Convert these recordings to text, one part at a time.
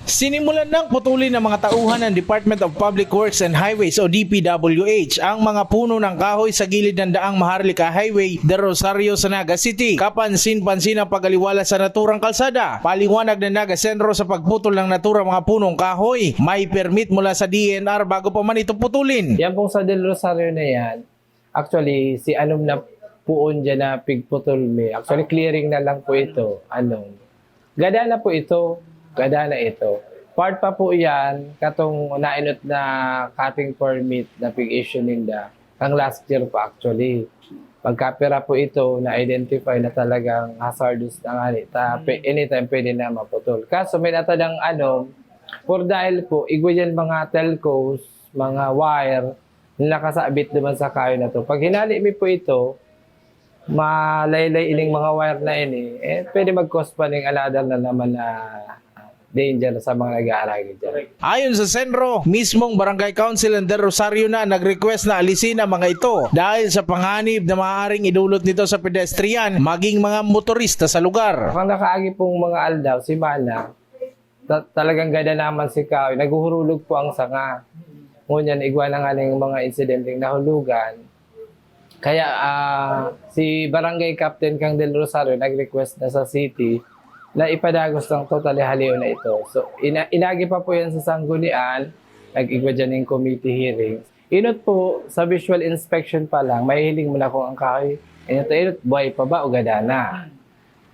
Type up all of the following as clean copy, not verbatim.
Sinimulan ng putulin ng mga tauhan ng Department of Public Works and Highways o DPWH ang mga puno ng kahoy sa gilid ng daang Maharlika Highway de Rosario sa Naga City. Kapansin-pansin ang pag-aliwala sa naturang kalsada. Paliwanag ng Naga Sentro sa pagputol ng naturang mga punong kahoy. May permit mula sa DNR bago pa man ito putulin. Yan pong sa Del Rosario na yan, actually si anom na puon dyan na pigputol me. Actually clearing na lang po ito. Gada na po ito. Gada na ito. Part pa po yan, katong nainot na cutting permit na pig-issue ninda. Ang last year pa actually. Pagkapira po ito, na-identify na talagang hazardous na nga. Anytime pwede na maputol. Kaso may natadang for dahil po, igwayan mga telcos, mga wire, na nakasabit naman sa kayo na to. Pag hinali mi po ito, malaylay ining mga wire na ini, pwede mag-cause pa ng aladal na naman na danger sa mga nag-aaragi dyan. Ayon sa Sentro, mismong Barangay Council ng Del Rosario na nag-request na alisin ang mga ito dahil sa panganib na maaaring idulot nito sa pedestrian maging mga motorista sa lugar. Kung nakaagi pong mga aldaw, si Mana, talagang gada naman si Kaoy, naguhurulog po ang sanga. Ngunyan, igwa na nga ng mga insidenteng nahulugan. Kaya si Barangay Captain Kang Del Rosario nag-request na sa city na ipadagos ng totally haliw na ito. So, inagi pa po yan sa sanggunian, nag-igwa dyan ng committee hearings. Inot po, sa visual inspection pa lang, mahihiling mo na kung ang kahoy, inot, buhay pa ba o gada na?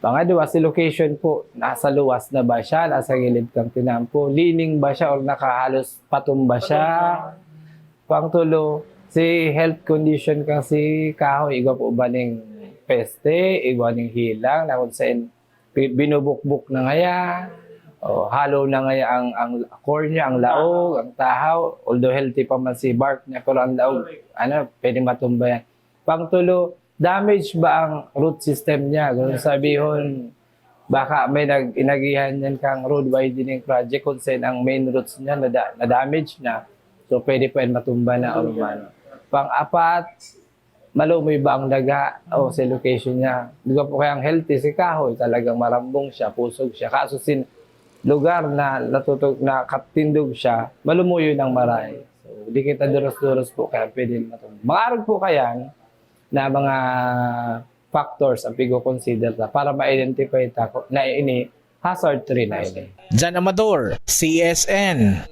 Pangalawa, si location po, nasa luwas na ba siya, nasa gilid kang tinampo, lining ba siya o nakahalos patumba siya? Pangtulo, si health condition kang si kahoy, igwa po ba ng peste, igwa ng hilang, na kung saan binubukbuk na ngaya, o halo na ngaya ang core niya, ang laog, ang tahaw, although healthy pa man si bark niya, pero ang laog, pwede matumba yan. Pangtulo, damage ba ang root system niya? Ganun sabihon, baka may inagihan yan kang road widening project kung saan ang main roots niya na-damage na, so pwede pa yan matumba na o man. Pang-apat, malumoy ba ang daga o sa location niya? Di ba po kayang healthy si kahoy, talagang marambong siya, pusog siya. Kaso lugar na katindog siya, malumuyo ng maray. So, di kita duros-duros po kaya pwede matumba. Maarag po kayan na mga factors ang pigo-consider para ma-identify na ini hazard tree na ini. Jan Amador, CSN.